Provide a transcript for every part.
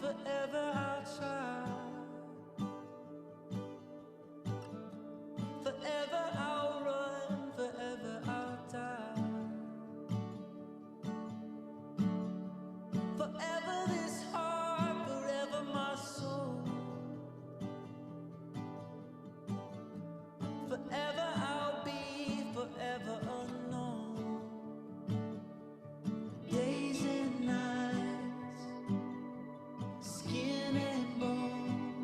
forever I'll try. Forever I'll run, forever I'll die. Forever this heart, forever my soul. Forever I'll be, forever unknown. Days and nights, skin and bone.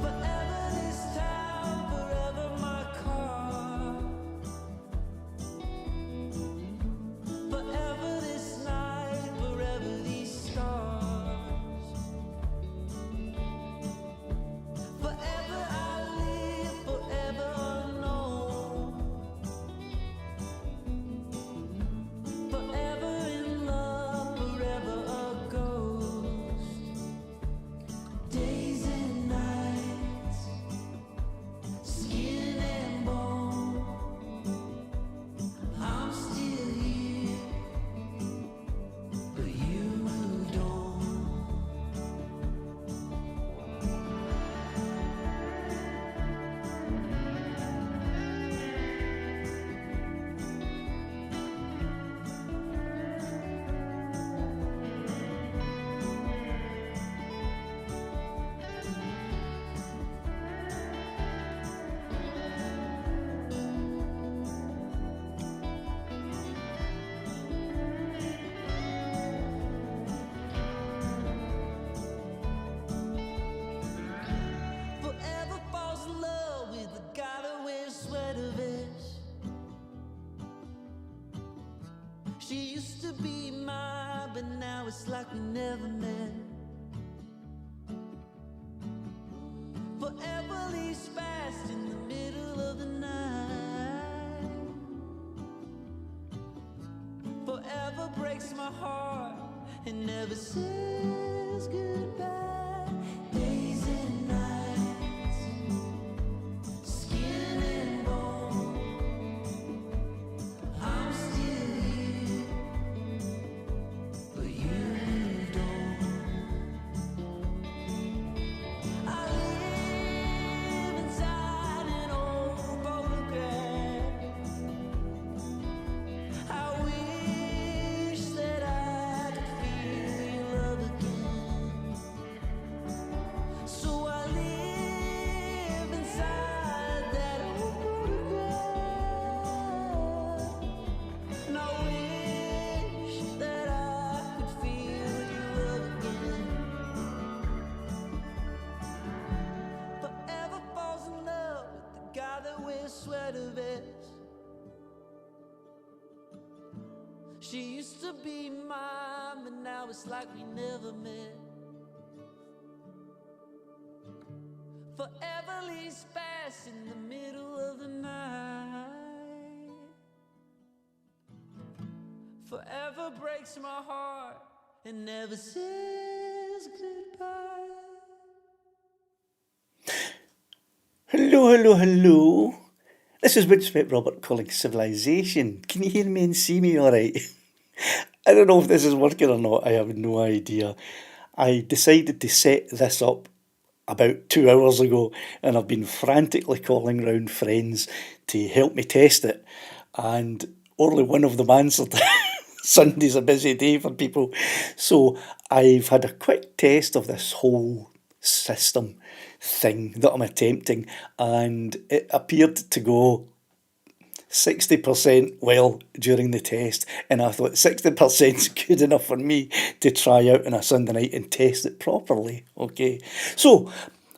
Forever this town, forever my car. Forever this night, forever these stars. Forever I live, forever unknown. Forever in love, forever a ghost. Days and nights, skin and bone. I'm still here, but you moved on. Forever falls in love with the guy that wears sweater vests. She used to be mine, but now it's like we never met. Forever leaves fast in the middle of the night. Forever breaks my heart and never says goodbye. Days and nights, skin and bone. I'm still here, but you moved on. I live inside an old photograph. I wish that I could feel your love again. So I live inside that old photograph. And I wish that I could feel your love again. Forever falls in love with the guy that wears sweater vests. She used to be mine, but now it's like we never met. Forever leaves fast in the middle of the night. Forever breaks my heart and never says goodbye. Hello, hello, hello. This is Windswept Robert calling Civilization. Can you hear me and see me alright? I don't know if this is working or not, I have no idea. I decided to set this up about 2 hours ago and I've been frantically calling round friends to help me test it, and only one of them answered. Sunday's a busy day for people. So I've had a quick test of this whole system thing that I'm attempting, and it appeared to go 60% well during the test, and I thought 60% is good enough for me to try out on a Sunday night and test it properly. Okay, so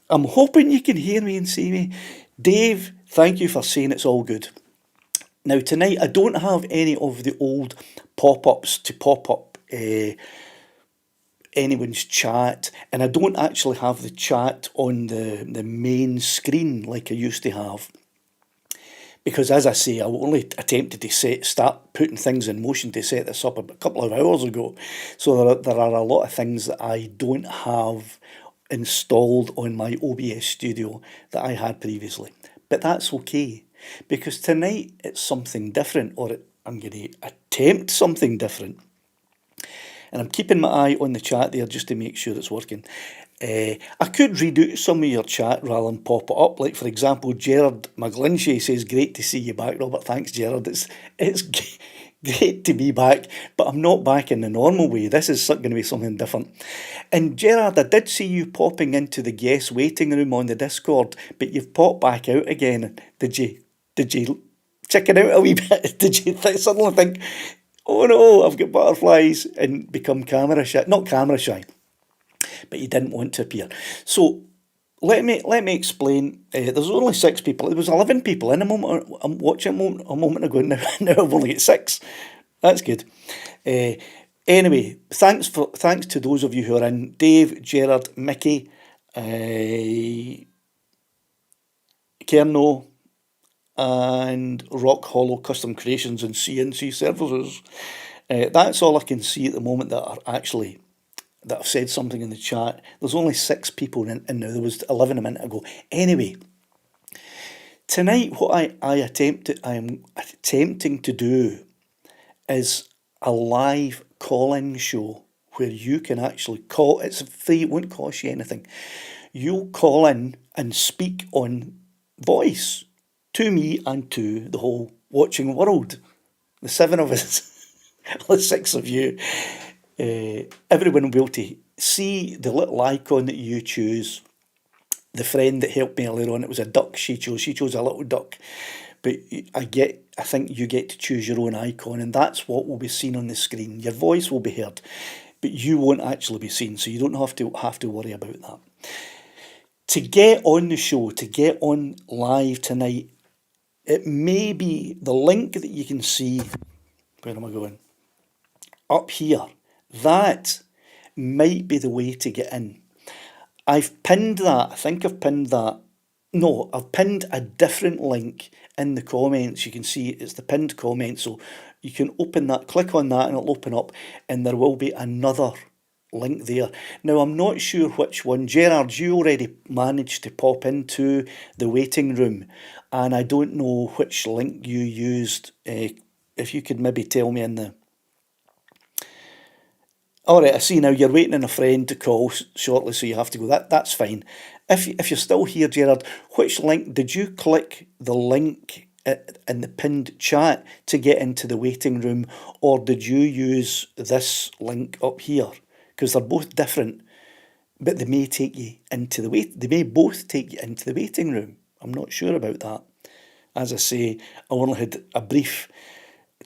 I'm hoping you can hear me and see me. Dave, thank you for saying it's all good. Now tonight I don't have any of the old pop-ups to pop up anyone's chat, and I don't actually have the chat on the main screen like I used to have, because as I say, I only attempted to start putting things in motion to set this up a couple of hours ago, so there are a lot of things that I don't have installed on my OBS studio that I had previously, but that's okay, because tonight it's something different, or I'm going to attempt something different. And I'm keeping my eye on the chat there just to make sure it's working. I could read out some of your chat rather than pop it up. Like, for example, Gerard McGlinchey says, great to see you back, Robert. Thanks, Gerard. It's great to be back, but I'm not back in the normal way. This is going to be something different. And Gerard, I did see you popping into the guest waiting room on the Discord, but you've popped back out again. Did you chicken out a wee bit? Did you suddenly think, oh no, I've got butterflies, and become camera shy? Not camera shy, but you didn't want to appear. So let me explain. There's only 6 people. There was 11 people in a moment. I'm watching a moment ago. Now I've only got 6. That's good. Anyway, thanks to those of you who are in. Dave, Gerard, Mickey, Kerno, and Rock Hollow Custom Creations and CNC Services. That's all I can see at the moment that have said something in the chat. There's only 6 people in now. There was 11 a minute ago. Anyway, tonight what I am attempting to do is a live call-in show where you can actually call. It's free, it won't cost you anything. You'll call in and speak on voice to me and to the whole watching world. The 7 of us, the 6 of you. Everyone will be able to see the little icon that you choose. The friend that helped me earlier on, it was a duck she chose a little duck. But I think you get to choose your own icon, and that's what will be seen on the screen. Your voice will be heard, but you won't actually be seen, so you don't have to worry about that. To get on the show, to get on live tonight, it may be the link that you can see. Where am I going? Up here. That might be the way to get in. I've pinned that. I think I've pinned that. No, I've pinned a different link in the comments. You can see it's the pinned comment. So you can open that, click on that, and it'll open up, and there will be another link there. Now, I'm not sure which one. Gerard, you already managed to pop into the waiting room, and I don't know which link you used. If you could maybe tell me in the... All right, I see now you're waiting on a friend to call shortly, so you have to go. That's fine. If you're still here, Gerard, which link did you click? The link in the pinned chat to get into the waiting room, or did you use this link up here? Because they're both different, but they may take you into the wait. They may both take you into the waiting room. I'm not sure about that. As I say, I only had a brief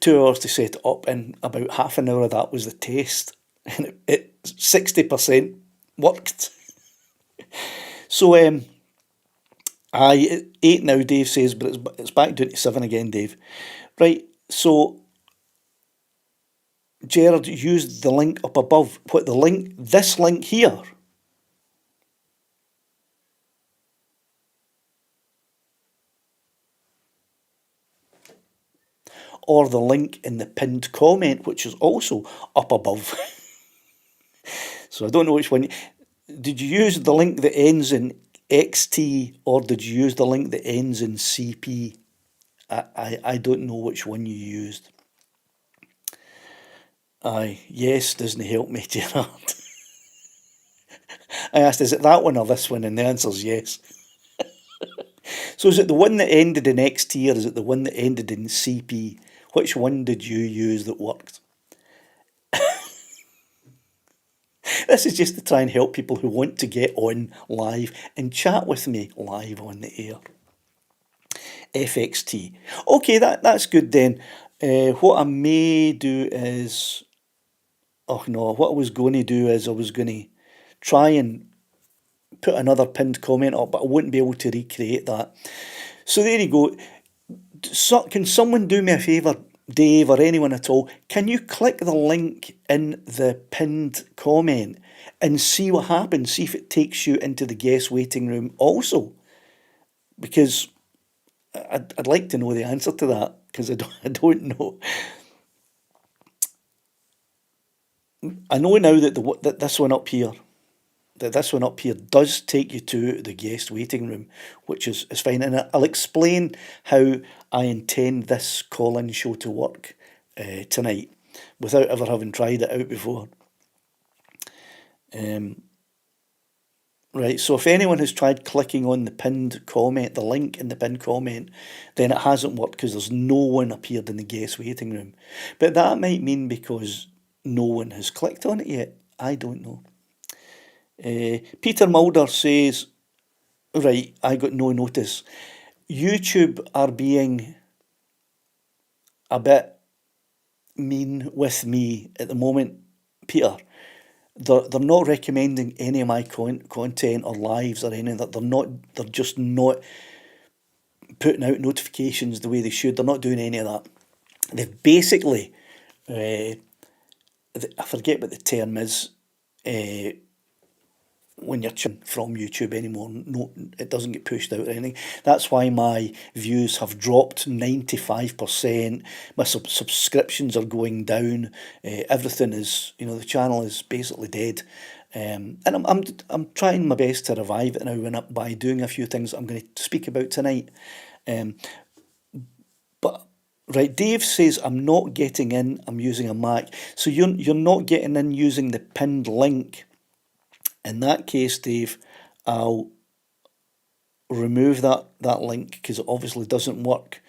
2 hours to set it up, and about half an hour of that was the test. And it 60% worked. So it's 8 now, Dave says, but it's back down to 7 again, Dave. Right, so Gerard used the link up above. What the link? This link here. Or the link in the pinned comment, which is also up above. So I don't know which one. Did you use the link that ends in XT, or did you use the link that ends in CP? I don't know which one you used. Aye, yes doesn't help me, Gerard. I asked, is it that one or this one? And the answer's yes. So is it the one that ended in XT, or is it the one that ended in CP? Which one did you use that worked? This is just to try and help people who want to get on live and chat with me live on the air. FXT. Okay, that's good then. What I may do is... Oh no, what I was going to do is I was going to try and put another pinned comment up, but I wouldn't be able to recreate that. So there you go. So, can someone do me a favour, Dave, or anyone at all? Can you click the link in the pinned comment and see what happens? See if it takes you into the guest waiting room also. Because I'd like to know the answer to that, because I don't know. I know now that this one up here, does take you to the guest waiting room, which is fine. And I'll explain how I intend this call-in show to work tonight, without ever having tried it out before. Right, so if anyone has tried clicking on the pinned comment, the link in the pinned comment, then it hasn't worked because there's no one appeared in the guest waiting room. But that might mean because no one has clicked on it yet. I don't know. Peter Mulder says, right, I got no notice. YouTube are being a bit mean with me at the moment, Peter. They're not recommending any of my content or lives or anything. They're just not putting out notifications the way they should. They're not doing any of that. They've basically, I forget what the term is, when you're from YouTube anymore, no, it doesn't get pushed out or anything. That's why my views have dropped 95%. My subscriptions are going down. Everything is, the channel is basically dead. And I'm trying my best to revive it now by doing a few things that I'm going to speak about tonight. But right, Dave says I'm not getting in. I'm using a Mac, so you're not getting in using the pinned link. In that case, Dave, I'll remove that link because it obviously doesn't work.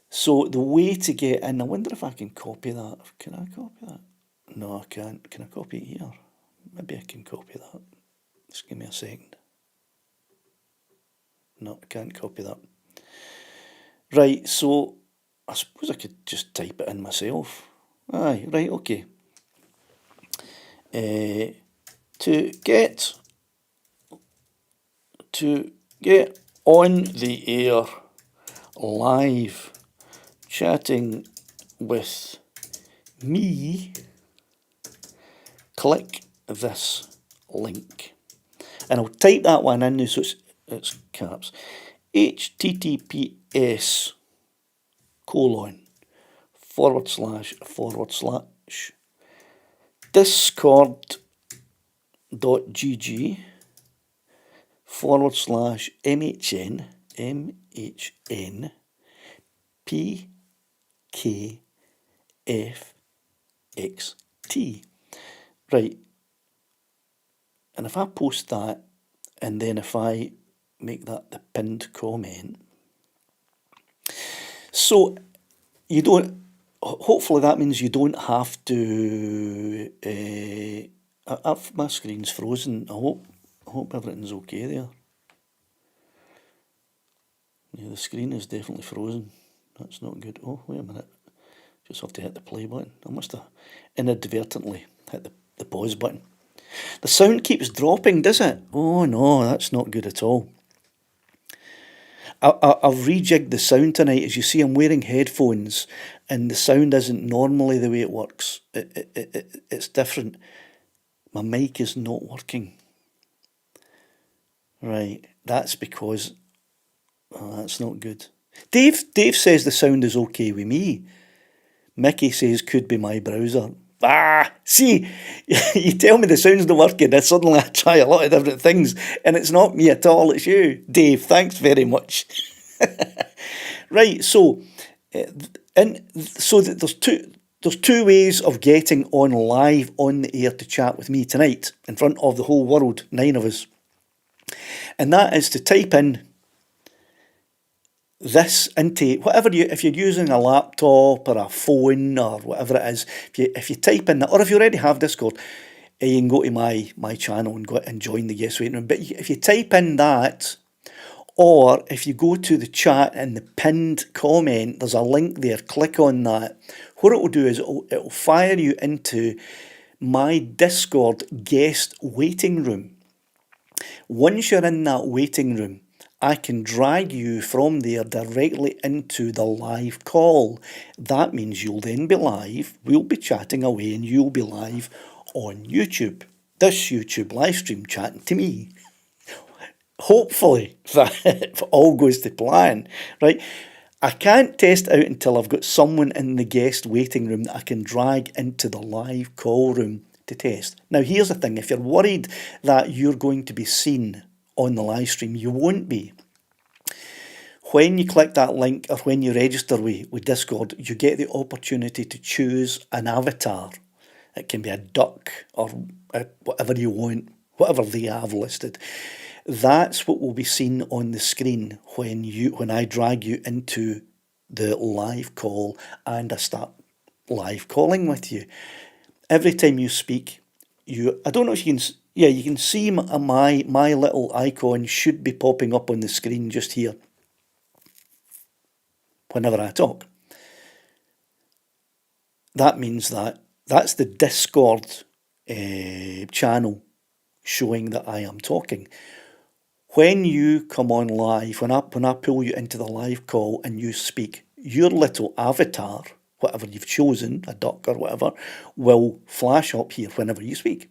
So the way to get in, I wonder if I can copy that. Can I copy that? No, I can't. Can I copy it here? Maybe I can copy that. Just give me a second. No, I can't copy that. Right, so I suppose I could just type it in myself. Aye, right, okay. To get on the air live chatting with me, click this link. And I'll type that one in now so it's caps. https :// discord.gg /MHN PKFXT. Right, and if I post that, and then if I make that the pinned comment, so you don't, hopefully that means you don't have to, my screen's frozen. I hope everything's okay there. Yeah, the screen is definitely frozen. That's not good. Oh, wait a minute. Just have to hit the play button. I must have inadvertently hit the pause button. The sound keeps dropping, does it? Oh no, that's not good at all. I've rejigged the sound tonight. As you see, I'm wearing headphones and the sound isn't normally the way it works. It's different. My mic is not working. Right, that's because... Oh, that's not good. Dave says the sound is okay with me. Mickey says could be my browser. See, you tell me the sound's not working, and suddenly I try a lot of different things, and it's not me at all, it's you. Dave, thanks very much. Right, so there's two ways of getting on live on the air to chat with me tonight in front of the whole world, 9 of us. And that is to type in this into whatever if you're using a laptop or a phone or whatever it is, if you type in that, or if you already have Discord, you can go to my channel and go and join the guest waiting room. But if you type in that, or if you go to the chat and the pinned comment, there's a link there, click on that. What it will do is it'll fire you into my Discord guest waiting room. Once you're in that waiting room, I can drag you from there directly into the live call. That means you'll then be live, we'll be chatting away, and you'll be live on YouTube. This YouTube live stream chatting to me. Hopefully, if all goes to plan, right? I can't test out until I've got someone in the guest waiting room that I can drag into the live call room to test. Now, here's the thing. If you're worried that you're going to be seen on the live stream, you won't be. When you click that link or when you register with Discord, you get the opportunity to choose an avatar. It can be a duck or whatever you want, whatever they have listed. That's what will be seen on the screen when I drag you into the live call and I start live calling with you. Every time you speak, I don't know if you can, yeah, you can see my little icon should be popping up on the screen just here whenever I talk. That means that's the Discord channel showing that I am talking. When you come on live, when I pull you into the live call and you speak, your little avatar, whatever you've chosen, a duck or whatever, will flash up here whenever you speak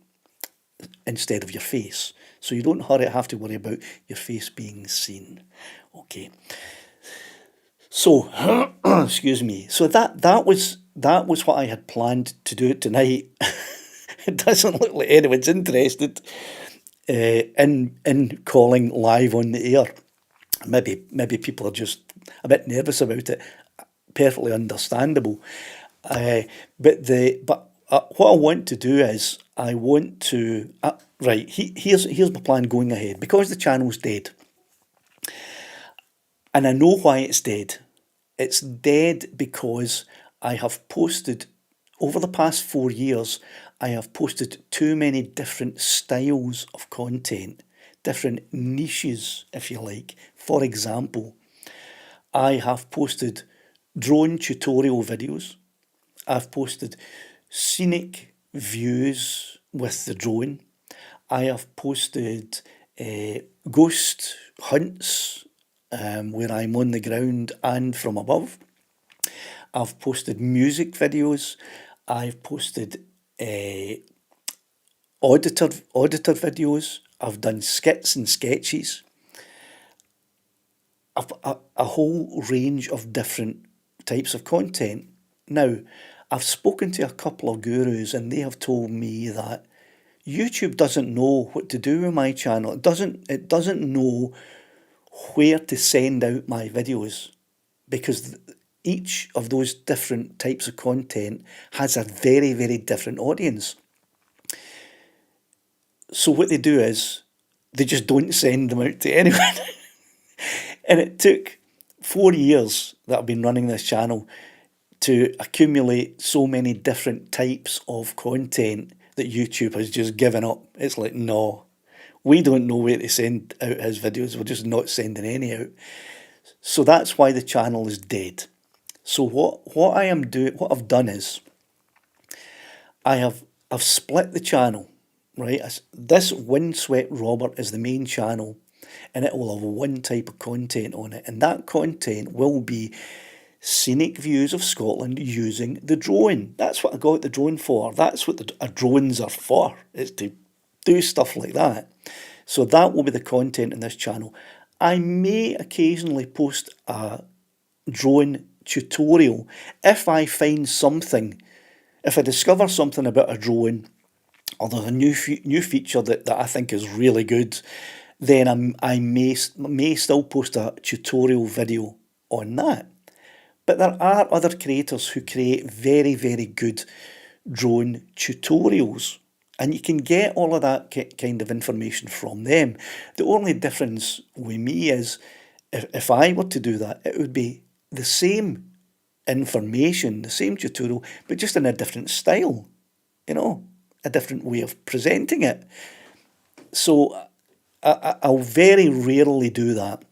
instead of your face. So you don't have to worry about your face being seen. Okay. So, excuse me. So that was what I had planned to do tonight. It doesn't look like anyone's interested in calling live on the air. Maybe people are just a bit nervous about it. Perfectly understandable. But what I want to do is I want to here's my plan going ahead, because the channel's dead. And I know why it's dead. It's dead because I have posted, over the past 4 years, I have posted too many different styles of content, different niches, if you like. For example, I have posted drone tutorial videos. I've posted scenic views with the drone. I have posted ghost hunts where I'm on the ground and from above. I've posted music videos. I've posted auditor videos. I've done skits and sketches. A whole range of different types of content. Now, I've spoken to a couple of gurus and they have told me that YouTube doesn't know what to do with my channel. It doesn't know where to send out my videos, because each of those different types of content has a very, very different audience. So what they do is they just don't send them out to anyone. And it took 4 years that I've been running this channel to accumulate so many different types of content that YouTube has just given up. It's like, no, we don't know where to send out his videos. We're just not sending any out. So that's why the channel is dead. So what I've done is I've split the channel, right? This Windswept Robert is the main channel, and it will have one type of content on it, and that content will be scenic views of Scotland using the drone. That's what I got the drone for. That's what the drones are for, is to do stuff like that. So that will be the content in this channel. I may occasionally post a drone tutorial if I find something, if I discover something about a drone, or there's a new feature that I think is really good, then I may still post a tutorial video on that. But there are other creators who create very, very good drone tutorials, and you can get all of that kind of information from them. The only difference with me is if I were to do that, it would be the same information, the same tutorial, but just in a different style, a different way of presenting it. So I'll very rarely do that.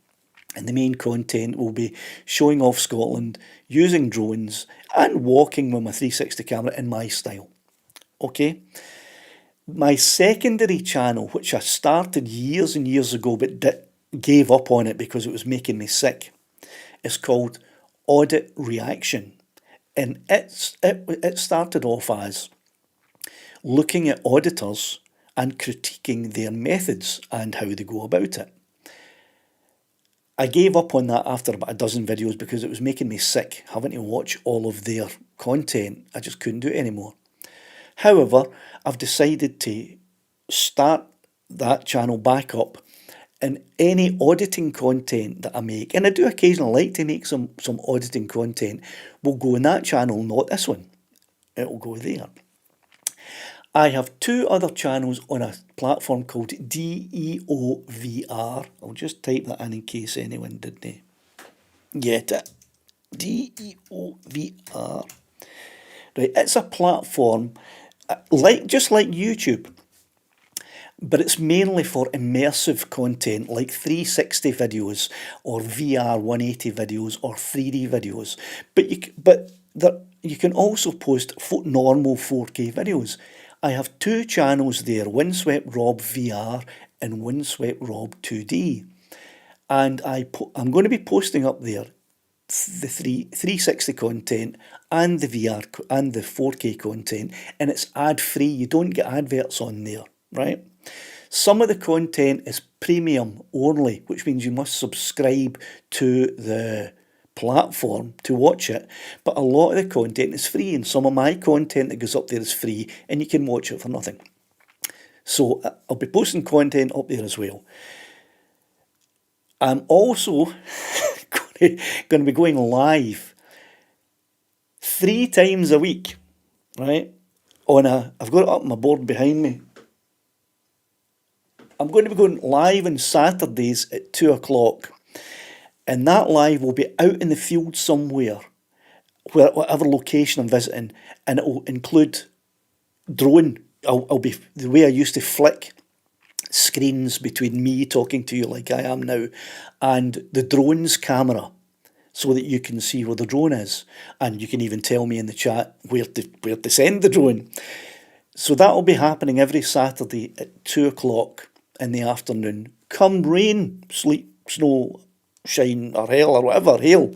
And the main content will be showing off Scotland, using drones, and walking with my 360 camera in my style. Okay? My secondary channel, which I started years and years ago but gave up on it because it was making me sick, is called Audit Reaction. And it started off as looking at auditors and critiquing their methods and how they go about it. I gave up on that after about a dozen videos because it was making me sick having to watch all of their content. I just couldn't do it anymore. However, I've decided to start that channel back up, and any auditing content that I make, and I do occasionally like to make some auditing content, will go in that channel, not this one. It will go there. I have 2 other channels on a platform called DEOVR. I'll just type that in case anyone didn't get it. DEOVR. Right, it's a platform just like YouTube, but it's mainly for immersive content like 360 videos or VR 180 videos or 3D videos. You can also post normal 4K videos. I have 2 channels there, Windswept Rob VR and Windswept Rob 2D. And I'm going to be posting up there the 360 content and the VR and the 4K content, and it's ad free. You don't get adverts on there, right? Some of the content is premium only, which means you must subscribe to the platform to watch it. But a lot of the content is free, and some of my content that goes up there is free, and you can watch it for nothing. So I'll be posting content up there as well. I'm also going to be going live 3 times a week, right? I've got it up on my board behind me. I'm going to be going live on Saturdays at 2 o'clock, and that live will be out in the field somewhere, whatever location I'm visiting, and it will include drone. I'll be the way I used to flick screens between me talking to you like I am now and the drone's camera, so that you can see where the drone is, and you can even tell me in the chat where to send the drone. So that will be happening every Saturday at 2 o'clock in the afternoon. Come rain, sleet, snow, shine, or hail, or whatever, hail.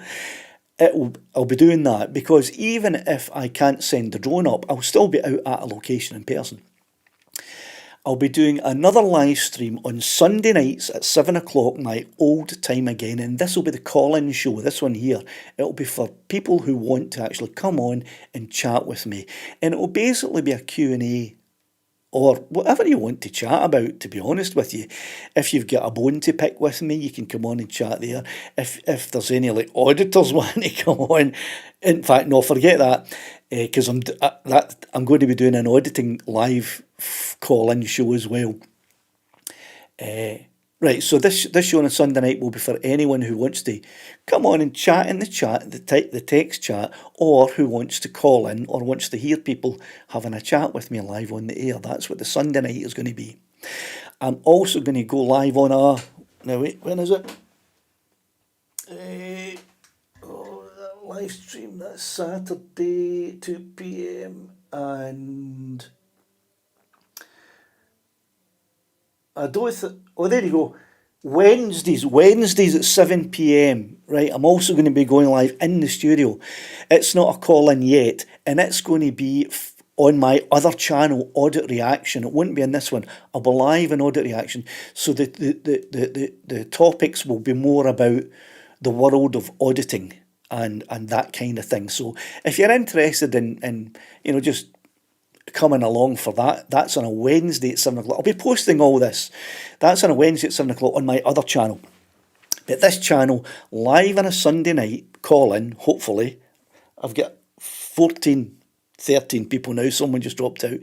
I'll be doing that, because even if I can't send the drone up, I'll still be out at a location in person. I'll be doing another live stream on Sunday nights at 7 o'clock, my old time again, and this will be the call-in show, this one here. It'll be for people who want to actually come on and chat with me, and it will basically be a Q&A or whatever you want to chat about, to be honest with you. If you've got a bone to pick with me, you can come on and chat there. If there's any like auditors wanting to come on, in fact, no, forget that, because I'm going to be doing an auditing live call-in show as well. Right, so this show on a Sunday night will be for anyone who wants to come on and chat in the chat, the text chat, or who wants to call in or wants to hear people having a chat with me live on the air. That's what the Sunday night is going to be. I'm also going to go live on when is it? Live stream, that's Saturday, 2 p.m. and there you go. Wednesdays at 7 p.m. Right, I'm also going to be going live in the studio. It's not a call-in yet, and it's going to be on my other channel, Audit Reaction. It won't be in this one. I'll be live in Audit Reaction, so the topics will be more about the world of auditing and that kind of thing. So if you're interested in just coming along for that, that's on a Wednesday at 7 o'clock. I'll be posting all this. That's on a Wednesday at 7 o'clock on my other channel. But this channel, live on a Sunday night, call in, hopefully. I've got 13 people now. Someone just dropped out.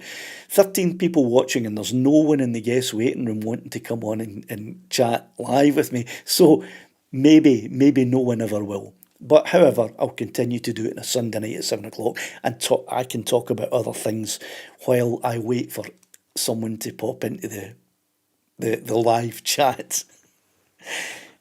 13 people watching, and there's no one in the guest waiting room wanting to come on and chat live with me. So maybe no one ever will. But however, I'll continue to do it on a Sunday night at 7 o'clock, and I can talk about other things while I wait for someone to pop into the live chat.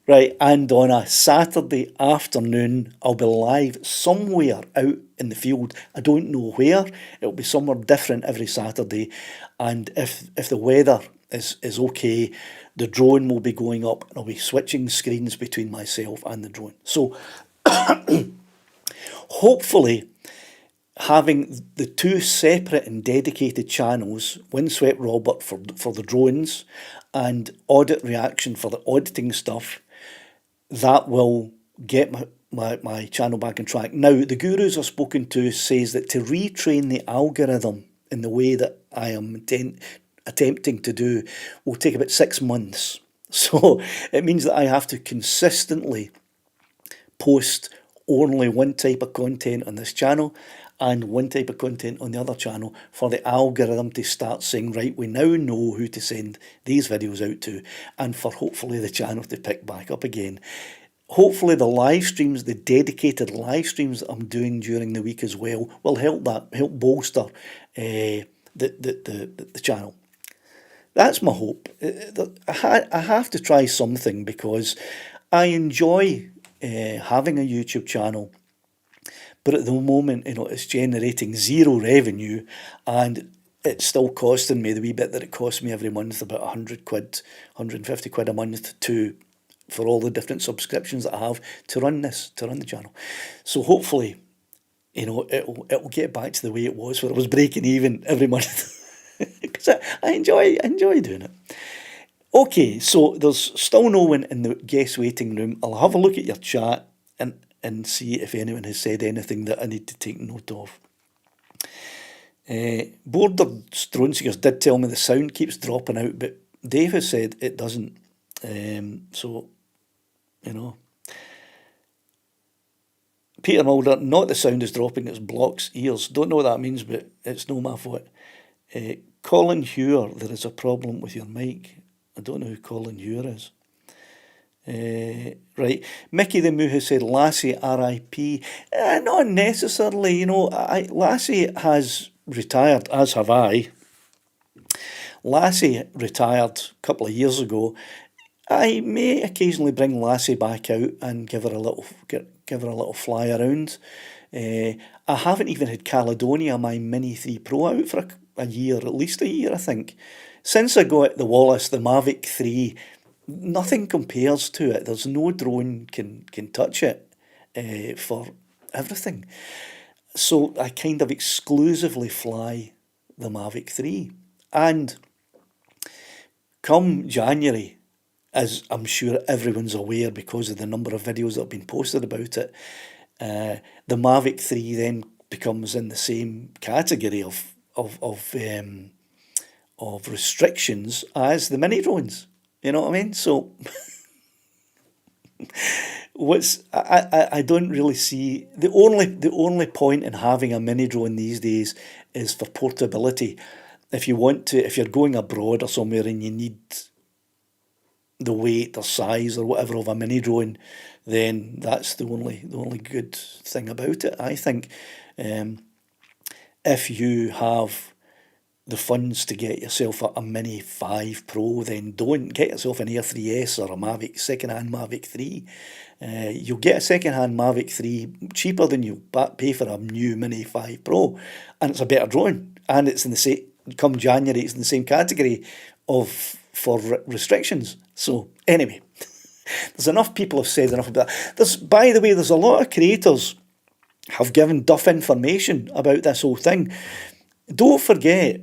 Right, and on a Saturday afternoon, I'll be live somewhere out in the field. I don't know where. It'll be somewhere different every Saturday. And if the weather is okay, the drone will be going up, and I'll be switching screens between myself and the drone. So hopefully, having the 2 separate and dedicated channels, Windswept Robert for the drones and Audit Reaction for the auditing stuff, that will get my channel back on track. Now, the gurus I've spoken to says that to retrain the algorithm in the way that I am attempting to do will take about 6 months. So it means that I have to consistently post only one type of content on this channel, and one type of content on the other channel for the algorithm to start saying, right, we now know who to send these videos out to, and for hopefully the channel to pick back up again. Hopefully the live streams, the dedicated live streams that I'm doing during the week as well, will help bolster the channel. That's my hope. I have to try something because I enjoy having a YouTube channel, but at the moment, it's generating zero revenue, and it's still costing me the wee bit that it costs me every month, about 100 quid, 150 quid a month for all the different subscriptions that I have to run the channel. So hopefully, it'll get back to the way it was, where it was breaking even every month. Because I enjoy doing it. Okay, so there's still no one in the guest waiting room. I'll have a look at your chat and see if anyone has said anything that I need to take note of. Bordered Stronesiers did tell me the sound keeps dropping out, but Dave has said it doesn't. So, Peter Mulder, not the sound is dropping, it's blocks ears. Don't know what that means, but it's no my fault. Colin Hewer, there is a problem with your mic. I don't know who Colin Hewer is. Right, Mickey the Moo has said Lassie RIP. Not necessarily, Lassie has retired, as have I. Lassie retired a couple of years ago. I may occasionally bring Lassie back out and give her a little fly around. I haven't even had Caledonia, my Mini 3 Pro, out for a year, at least a year, I think. Since I got the Wallace, the Mavic 3, nothing compares to it. There's no drone can touch it for everything. So I kind of exclusively fly the Mavic 3. And come January, as I'm sure everyone's aware because of the number of videos that have been posted about it, the Mavic 3 then becomes in the same category of restrictions as the mini drones. You know what I mean? So I don't really see the only point in having a mini drone these days is for portability. If you're going abroad or somewhere and you need the weight or size or whatever of a mini drone, then that's the only good thing about it, I think. If you have the funds to get yourself a Mini 5 Pro, then don't get yourself an Air 3S or a second-hand Mavic 3. You'll get a second-hand Mavic 3 cheaper than you pay for a new Mini 5 Pro, and it's a better drone. And it's in the same. Come January, it's in the same category for restrictions. So anyway, there's enough people have said enough about that. By the way, there's a lot of creators have given duff information about this whole thing. Don't forget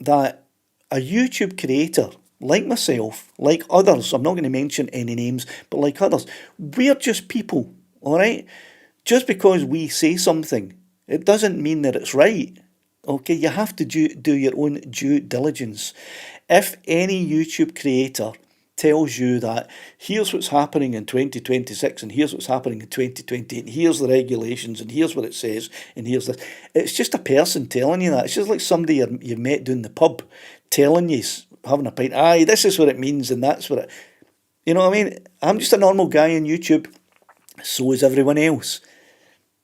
that a YouTube creator like myself, like others, I'm not going to mention any names, but like others, we're just people, all right? Just because we say something, it doesn't mean that it's right. Okay, you have to do your own due diligence. If any YouTube creator tells you that here's what's happening in 2026 and here's what's happening in 2028 and here's the regulations and here's what it says and here's this, it's just a person telling you that. It's just like somebody you've met down the pub telling you, having a pint, this is what it means and that's what it... You know what I mean? I'm just a normal guy on YouTube. So is everyone else.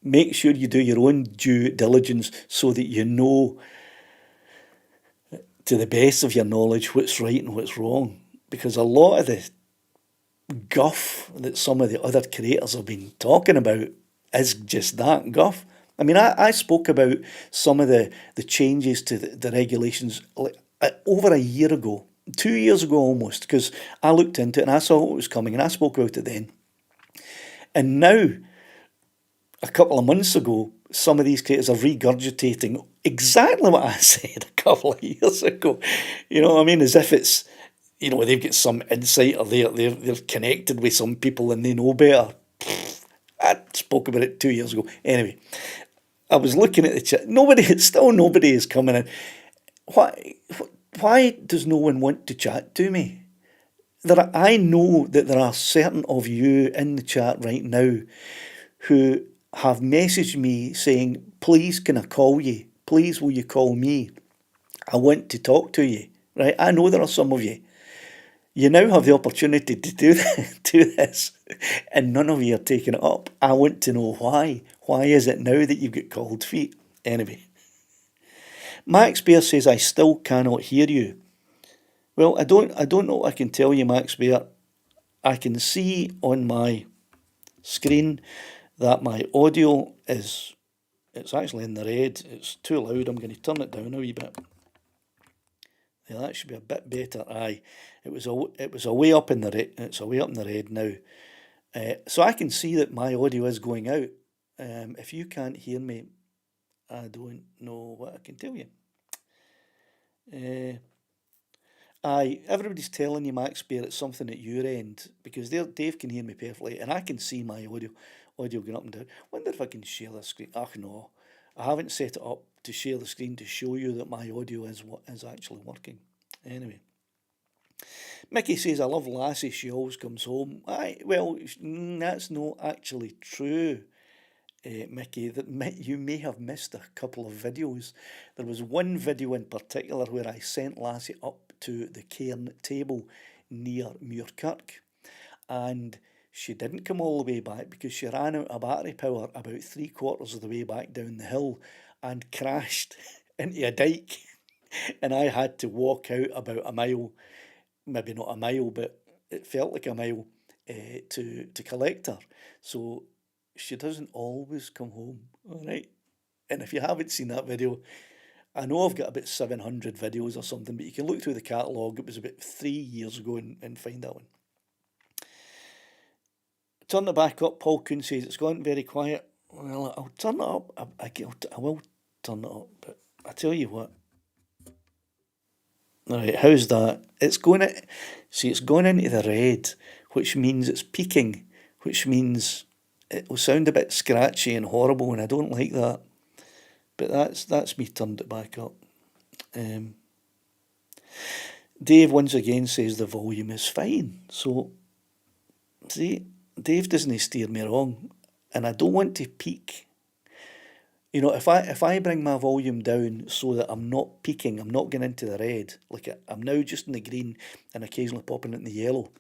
Make sure you do your own due diligence so that you know, to the best of your knowledge, what's right and what's wrong. Because a lot of the guff that some of the other creators have been talking about is just that, guff. I mean, I spoke about some of the changes to the regulations over a year ago, 2 years ago almost, because I looked into it and I saw what was coming and I spoke about it then. And now, a couple of months ago, some of these creators are regurgitating exactly what I said a couple of years ago. You know what I mean? As if it's, they've got some insight or they're connected with some people and they know better. I spoke about it 2 years ago. Anyway, I was looking at the chat. Nobody is coming in. Why does no one want to chat to me? I know that there are certain of you in the chat right now who have messaged me saying, please, can I call you? Please, will you call me? I want to talk to you. Right? I know there are some of you. You now have the opportunity to do this, and none of you are taking it up. I want to know why. Why is it now that you've got cold feet? Anyway, Max Bear says, I still cannot hear you. Well, I don't know what I can tell you, Max Bear. I can see on my screen that my audio it's actually in the red. It's too loud. I'm going to turn it down a wee bit. Yeah, that should be a bit better. Aye, it was a way up in the red. It's a way up in the red now. So I can see that my audio is going out. If you can't hear me, I don't know what I can tell you. Uh, Aye, everybody's telling you, Max Bear, it's something at your end because Dave can hear me perfectly and I can see my audio going up and down. Wonder if I can share the screen. Ach no, I haven't set it up to share the screen to show you that my audio is what is actually working. Anyway, Mickey says, I love Lassie, she always comes home. Aye, well, that's not actually true. Mickey, that you may have missed a couple of videos. There was one video in particular where I sent Lassie up to the cairn table near Muirkirk, and she didn't come all the way back because she ran out of battery power about 3/4 of the way back down the hill and crashed into a dike. And I had to walk out about a mile, maybe not a mile, but it felt like a mile to collect her. So she doesn't always come home, all right? And if you haven't seen that video, I know I've got about 700 videos or something, but you can look through the catalogue. It was about 3 years ago and find that one. Turn it back up. Paul Kuhn says it's gone very quiet. Well, I'll turn it up. I will turn it up, but I tell you what. All right, how's that? It's going into the red, which means it's peaking, which means it will sound a bit scratchy and horrible, and I don't like that. But that's me turned it back up. Um, Dave once again says the volume is fine. So see, Dave doesn't steer me wrong, and I don't want to peak. You know, if I bring my volume down so that I'm not peaking, I'm not going into the red. Like I'm now just in the green and occasionally popping in the yellow.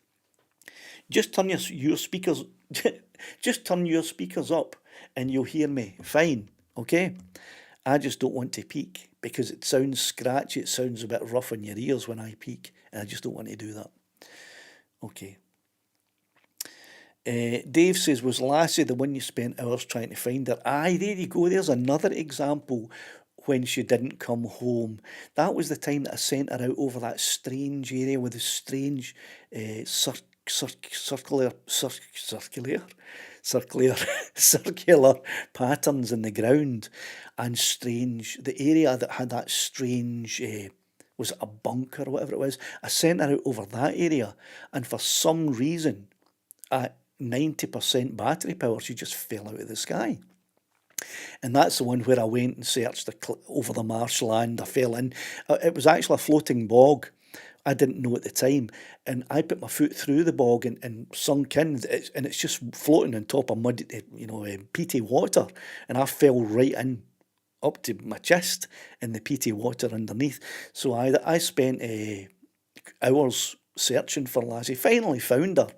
Just turn your speakers, just turn your speakers up, and you'll hear me fine. Okay. I just don't want to peak because it sounds scratchy. It sounds a bit rough in your ears when I peak, and I just don't want to do that. Okay. Dave says, was Lassie the one you spent hours trying to find her? Aye, there you go. There's another example when she didn't come home. That was the time that I sent her out over that strange area with the strange circular circular patterns in the ground and strange the area that had that strange was it a bunker or whatever it was. I sent her out over that area, and for some reason at 90% battery power she just fell out of the sky. And that's the one where I went and searched over the marshland. I fell in. It was actually a floating bog. I didn't know at the time. And I put my foot through the bog and sunk in. And it's just floating on top of mud, peaty water. And I fell right in up to my chest in the peaty water underneath. So I spent hours searching for Lassie. Finally found her.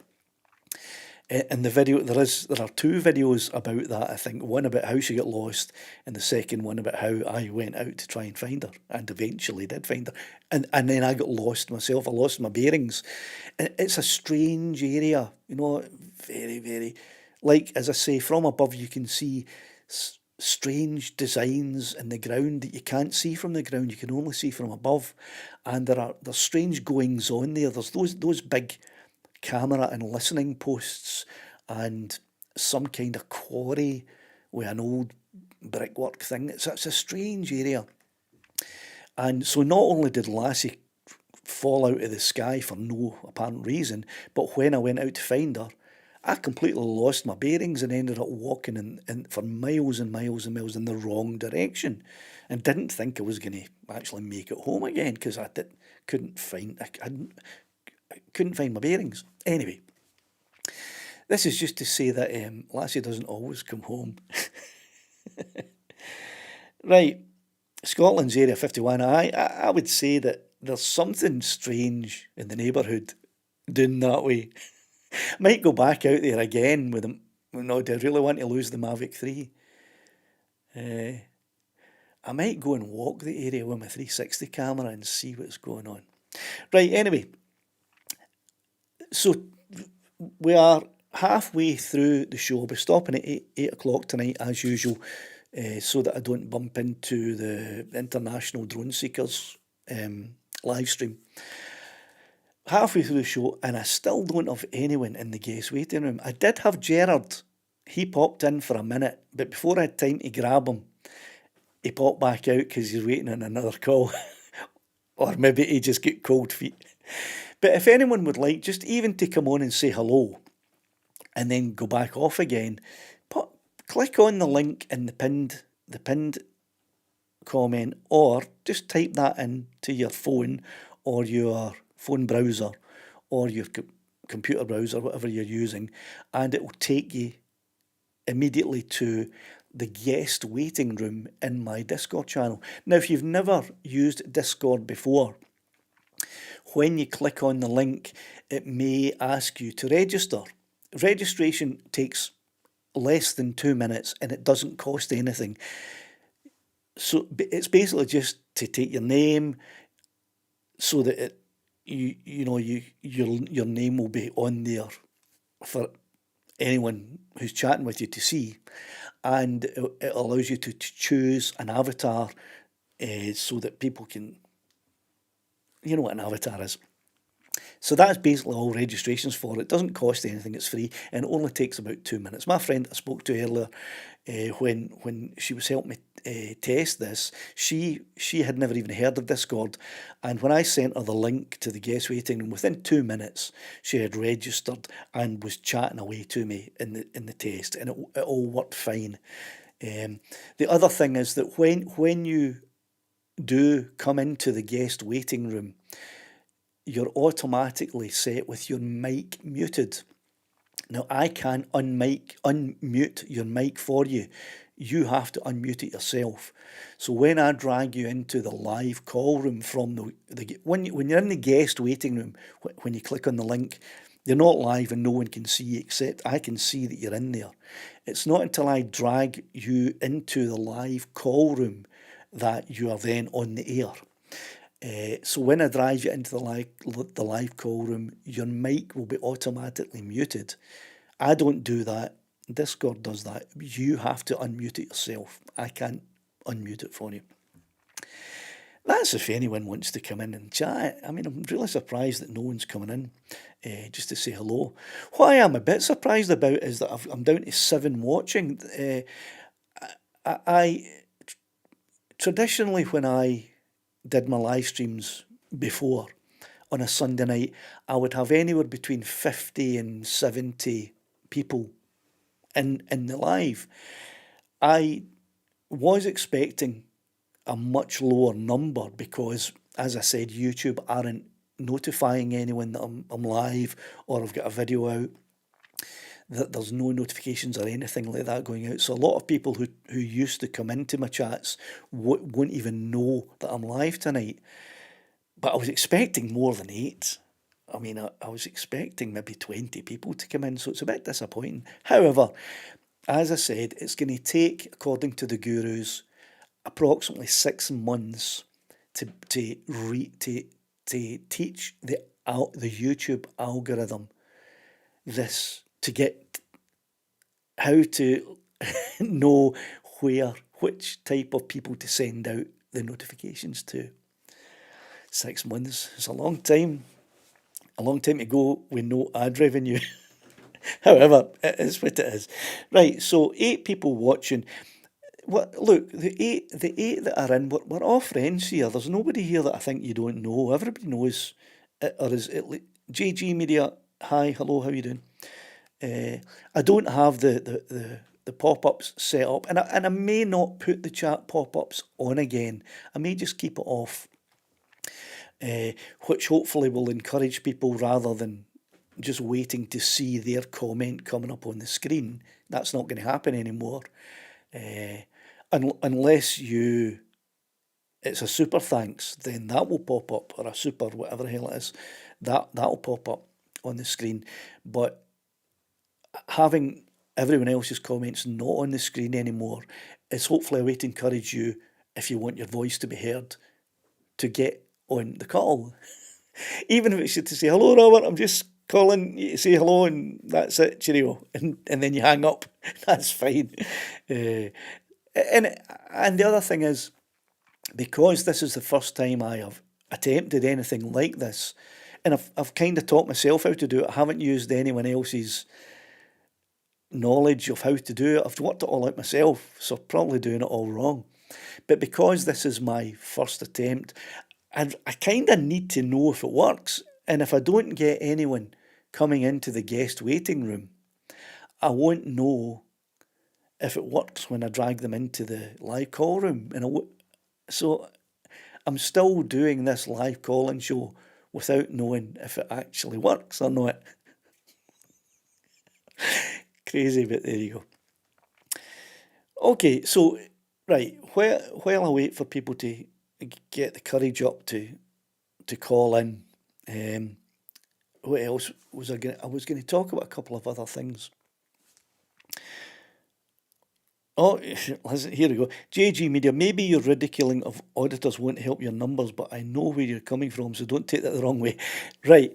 In the video, there are two videos about that, I think. One about how she got lost, and the second one about how I went out to try and find her, and eventually did find her. And then I got lost myself. I lost my bearings. And it's a strange area, very, very, like, as I say, from above you can see strange designs in the ground that you can't see from the ground. You can only see from above. And there's strange goings on there. There's those big camera and listening posts and some kind of quarry with an old brickwork thing. It's a strange area. And so not only did Lassie fall out of the sky for no apparent reason, but when I went out to find her, I completely lost my bearings and ended up walking in for miles and miles and miles in the wrong direction, and didn't think I was going to actually make it home again because couldn't find my bearings. Anyway, This is just to say that Lassie doesn't always come home. Right, Scotland's Area 51. I would say that there's something strange in the neighbourhood doing that way. Might go back out there again with them. No, do I really want to lose the Mavic 3? I might go and walk the area with my 360 camera and see what's going on. Right, anyway, so we are halfway through the show. I'll be stopping at 8 o'clock tonight, as usual, so that I don't bump into the International Drone Seekers live stream. Halfway through the show, and I still don't have anyone in the guest waiting room. I did have Gerard. He popped in for a minute, but before I had time to grab him, he popped back out because he's waiting on another call. Or maybe he just got cold feet. But if anyone would like just even to come on and say hello and then go back off again, click on the link in the pinned comment, or just type that into your phone or your phone browser or your computer browser, whatever you're using, and it will take you immediately to the guest waiting room in my Discord channel. Now, if you've never used Discord before, when you click on the link, it may ask you to register. Registration takes less than 2 minutes and it doesn't cost anything. So it's basically just to take your name so that your name will be on there for anyone who's chatting with you to see, and it allows you to choose an avatar so that people can, you know what an avatar is. So that's basically all registration's for. It doesn't cost anything, it's free, and it only takes about 2 minutes. My friend I spoke to earlier, when she was helping me test this, she had never even heard of Discord, and when I sent her the link to the guest waiting room, within 2 minutes she had registered and was chatting away to me in the test, and it all worked fine. The other thing is that when you do come into the guest waiting room, you're automatically set with your mic muted. Now, I can unmute your mic for you. You have to unmute it yourself. So when I drag you into the live call room from when you're in the guest waiting room, when you click on the link, you're not live and no one can see you except I can see that you're in there. It's not until I drag you into the live call room that you are then on the air. So when I drive you into the live call room, your mic will be automatically muted. I don't do that. Discord does that. You have to unmute it yourself. I can't unmute it for you. That's if anyone wants to come in and chat. I mean, I'm really surprised that no one's coming in just to say hello. What I am a bit surprised about is that I'm down to 7 watching. I traditionally, when I did my live streams before on a Sunday night, I would have anywhere between 50 and 70 people in the live. I was expecting a much lower number because, as I said, YouTube aren't notifying anyone that I'm live or I've got a video out. That there's no notifications or anything like that going out. So a lot of people who used to come into my chats won't even know that I'm live tonight. But I was expecting more than 8. I mean, I was expecting maybe 20 people to come in, so it's a bit disappointing. However, as I said, it's going to take, according to the gurus, approximately 6 months to teach the YouTube algorithm this, to get how to know which type of people to send out the notifications to. 6 months, it's a long time to go with no ad revenue. However, it is what it is. Right, so 8 people watching. Look, the eight that are in, we're all friends here. There's nobody here that I think you don't know. Everybody knows, or is it JG Media? Hi, hello, how you doing? I don't have the pop-ups set up, and I may not put the chat pop-ups on again. I may just keep it off, which hopefully will encourage people rather than just waiting to see their comment coming up on the screen. That's not going to happen anymore. Unless it's a super thanks, then that will pop up, or a super whatever the hell it is, that'll pop up on the screen. But having everyone else's comments not on the screen anymore is hopefully a way to encourage you, if you want your voice to be heard, to get on the call. Even if it's just to say, hello, Robert, I'm just calling you to say hello, and that's it, cheerio. And then you hang up. That's fine. And the other thing is, because this is the first time I have attempted anything like this, and I've kind of taught myself how to do it. I haven't used anyone else's knowledge of how to do it. I've worked it all out myself, so probably doing it all wrong. But because this is my first attempt, and I kind of need to know if it works. And if I don't get anyone coming into the guest waiting room, I won't know if it works when I drag them into the live call room. So I'm still doing this live calling show without knowing if it actually works or not. Crazy, but there you go. Okay, so right, while I wait for people to get the courage up to call in, what else was I going? I was going to talk about a couple of other things. Oh, here we go. JG Media, maybe your ridiculing of auditors won't help your numbers, but I know where you're coming from, so don't take that the wrong way. Right.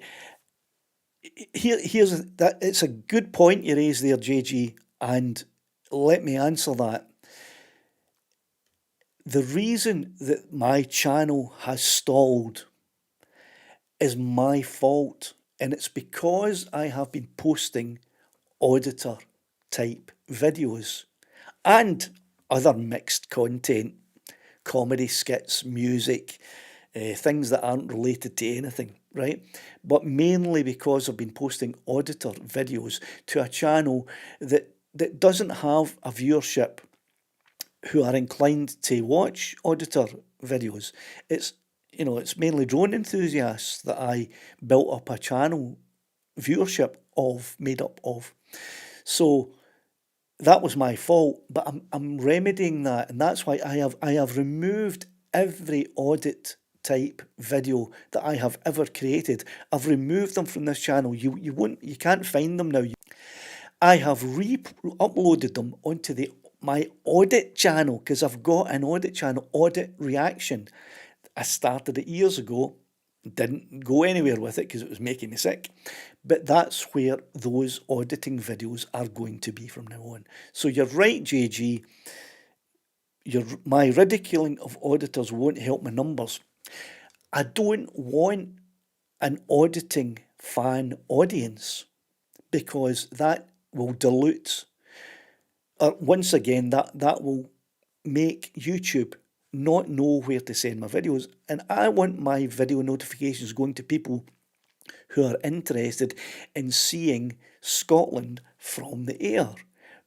Here's that. It's a good point you raised there, JG, and let me answer that. The reason that my channel has stalled is my fault, and it's because I have been posting auditor type videos and other mixed content, comedy skits, music, things that aren't related to anything, right? But mainly because I've been posting auditor videos to a channel that doesn't have a viewership who are inclined to watch auditor videos. It's mainly drone enthusiasts that I built up a channel viewership made up of. So that was my fault, but I'm remedying that, and that's why I have removed every audit type video that I have ever created. I've removed them from this channel. You can't find them now. I have uploaded them onto my audit channel, because I've got an audit channel, Audit Reaction. I started it years ago, didn't go anywhere with it because it was making me sick. But that's where those auditing videos are going to be from now on. So you're right, JG. My ridiculing of auditors won't help my numbers. I don't want an auditing fan audience, because that will dilute, or once again, that will make YouTube not know where to send my videos. And I want my video notifications going to people who are interested in seeing Scotland from the air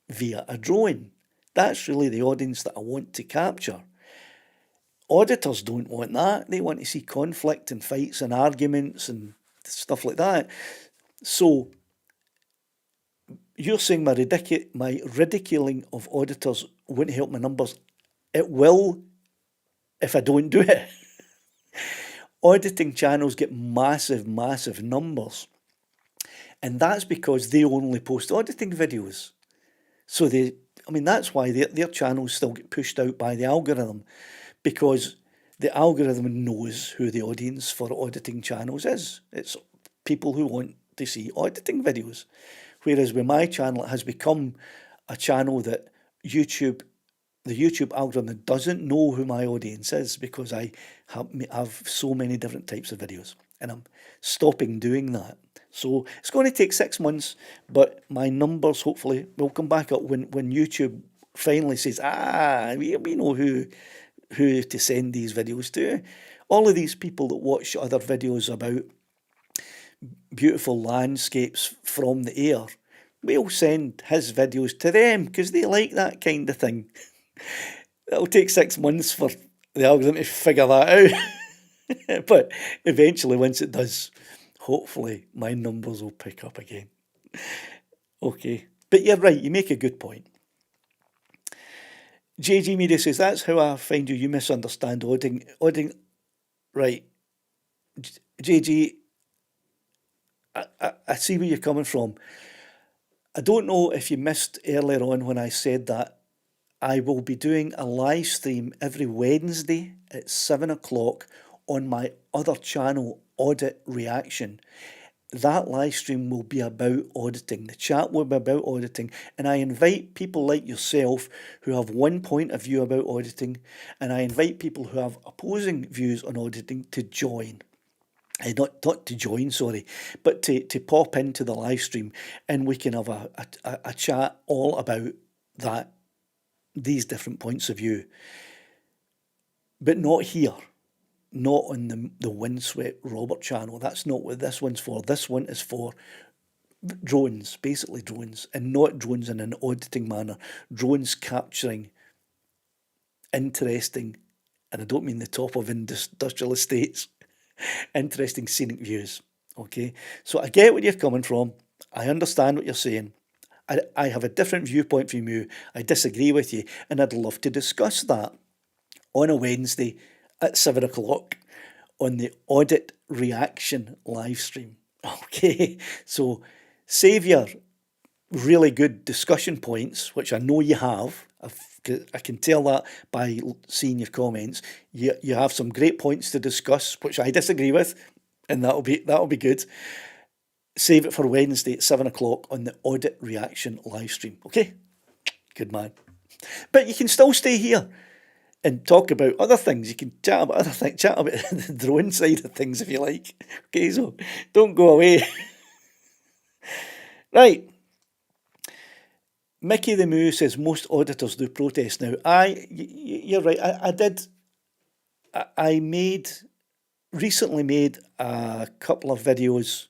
via a drone. That's really the audience that I want to capture. Auditors don't want that. They want to see conflict and fights and arguments and stuff like that. So you're saying my ridiculing of auditors won't help my numbers. It will if I don't do it. Auditing channels get massive, massive numbers. And that's because they only post auditing videos. So that's why their channels still get pushed out by the algorithm, because the algorithm knows who the audience for auditing channels is. It's people who want to see auditing videos. Whereas with my channel, it has become a channel that the YouTube algorithm doesn't know who my audience is, because I have so many different types of videos, and I'm stopping doing that. So it's going to take 6 months, but my numbers hopefully will come back up when YouTube finally says, we know who to send these videos to. All of these people that watch other videos about beautiful landscapes from the air, we'll send his videos to them because they like that kind of thing. It'll take 6 months for the algorithm to figure that out. But eventually, once it does, hopefully my numbers will pick up again. Okay, but you're right, you make a good point. JG Media says, that's how I find you. You misunderstand auditing. Right. JG, I see where you're coming from. I don't know if you missed earlier on when I said that I will be doing a live stream every Wednesday at 7 o'clock on my other channel, Audit Reaction. That live stream will be about auditing. The chat will be about auditing, and I invite people like yourself who have one point of view about auditing, and I invite people who have opposing views on auditing to join. Not to join, sorry, but to pop into the live stream, and we can have a chat all about these different points of view. But not here. Not on the Windswept Robert channel. That's not what this one's for. This one is for drones, basically drones, and not drones in an auditing manner. Drones capturing interesting, and I don't mean the top of industrial estates, interesting scenic views. Okay, so I get where you're coming from. I understand what you're saying. I have a different viewpoint from you. I disagree with you, and I'd love to discuss that on a Wednesday at 7 o'clock on the Audit Reaction live stream. Okay, so save your really good discussion points, which I know you have. I can tell that by seeing your comments. You have some great points to discuss, which I disagree with, and that'll be good. Save it for Wednesday at 7 o'clock on the Audit Reaction live stream. Okay, good man. But you can still stay here and talk about other things. You can chat about other things, chat about the drone side of things if you like. Okay, so don't go away. Right. Mickey the Moo says most auditors do protest now. You're right. I recently made a couple of videos,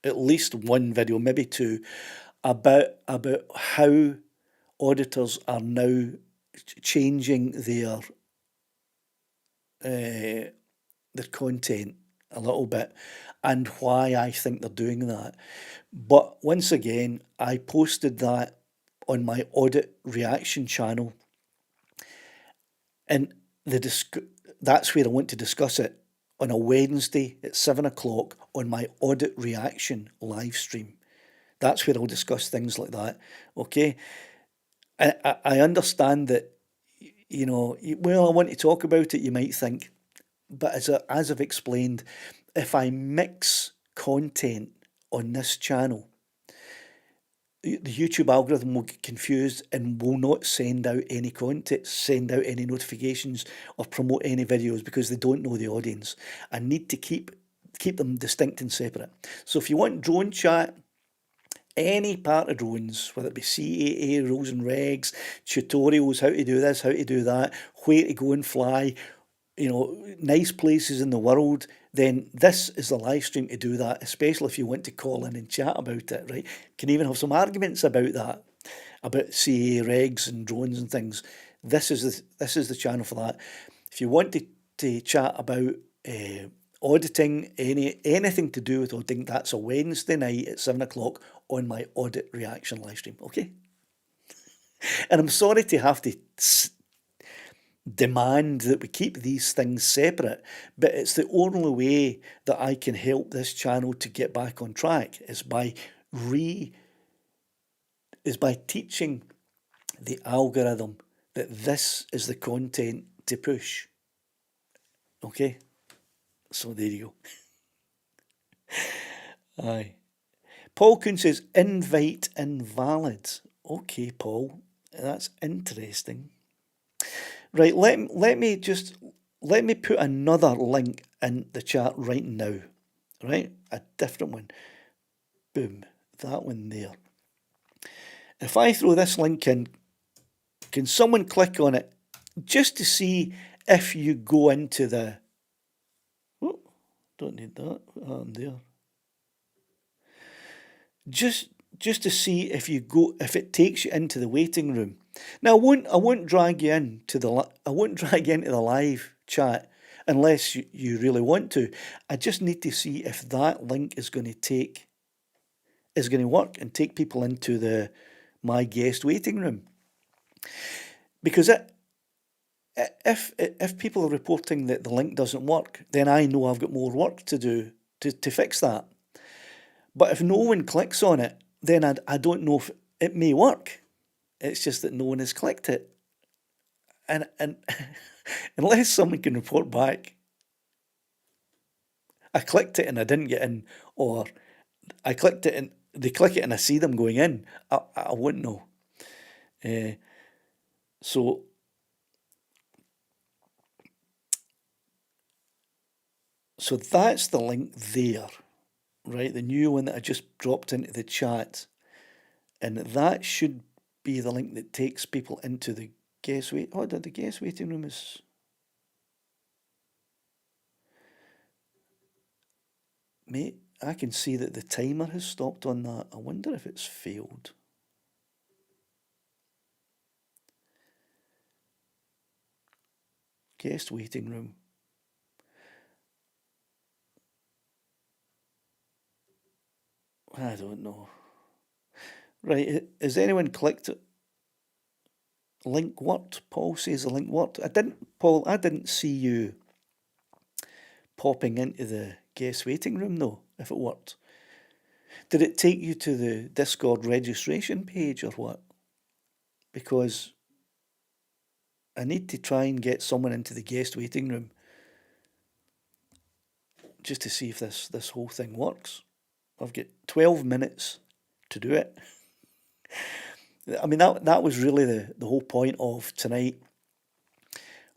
at least one video, maybe two, about how auditors are now changing their content a little bit, and why I think they're doing that. But once again, I posted that on my Audit Reaction channel, and that's where I want to discuss it on a Wednesday at 7 o'clock on my Audit Reaction live stream. That's where I'll discuss things like that. Okay, I understand that, well, I want to talk about it, you might think, but as I've explained, if I mix content on this channel, the YouTube algorithm will get confused and will not send out any content, send out any notifications, or promote any videos, because they don't know the audience. I need to keep them distinct and separate. So if you want drone chat, any part of drones, whether it be CAA, rules and regs, tutorials, how to do this, how to do that, where to go and fly, nice places in the world, then this is the live stream to do that, especially if you want to call in and chat about it, right? Can even have some arguments about that, about CAA regs and drones and things. This is the channel for that. If you want to chat about auditing, anything to do with auditing, that's a Wednesday night at 7 o'clock on my Audit Reaction live stream, okay? And I'm sorry to have to demand that we keep these things separate, but it's the only way that I can help this channel to get back on track, is by teaching the algorithm that this is the content to push. Okay, so there you go. Aye. Paul Kuhn says invite invalid. Okay, Paul, that's interesting. Right, let me put another link in the chat right now. Right, a different one. Boom, that one there. If I throw this link in, can someone click on it just to see if you go into the... Oh, don't need that. What happened there? Just to see if it takes you into the waiting room. Now I won't drag you into the live chat unless you really want to. I just need to see if that link is going to work and take people into the my guest waiting room. Because if people are reporting that the link doesn't work, then I know I've got more work to do to fix that. But if no one clicks on it, then I don't know if it may work. It's just that no one has clicked it. And unless someone can report back, I clicked it and I didn't get in, or I clicked it and they click it and I see them going in, I wouldn't know. So that's the link there, right? The new one that I just dropped into the chat. And that should be the link that takes people into the guest wait. Oh, the guest waiting room is. Mate, I can see that the timer has stopped on that. I wonder if it's failed. Guest waiting room. I don't know. Right, has anyone clicked it? Link worked? Paul says the link worked. Paul, I didn't see you popping into the guest waiting room though, if it worked. Did it take you to the Discord registration page or what? Because I need to try and get someone into the guest waiting room just to see if this whole thing works. I've got 12 minutes to do it. I mean, that was really the whole point of tonight,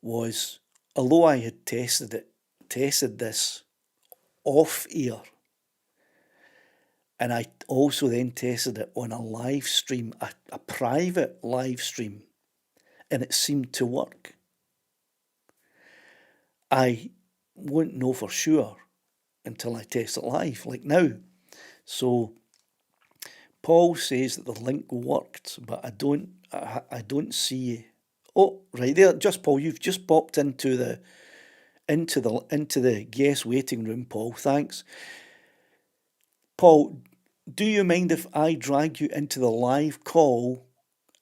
was although I had tested this off air, and I also then tested it on a live stream, a private live stream, and it seemed to work. I won't know for sure until I test it live, like now. So Paul says that the link worked, but I don't see. Oh, right there, just Paul, you've just popped into the guest waiting room, Paul. Thanks. Paul, do you mind if I drag you into the live call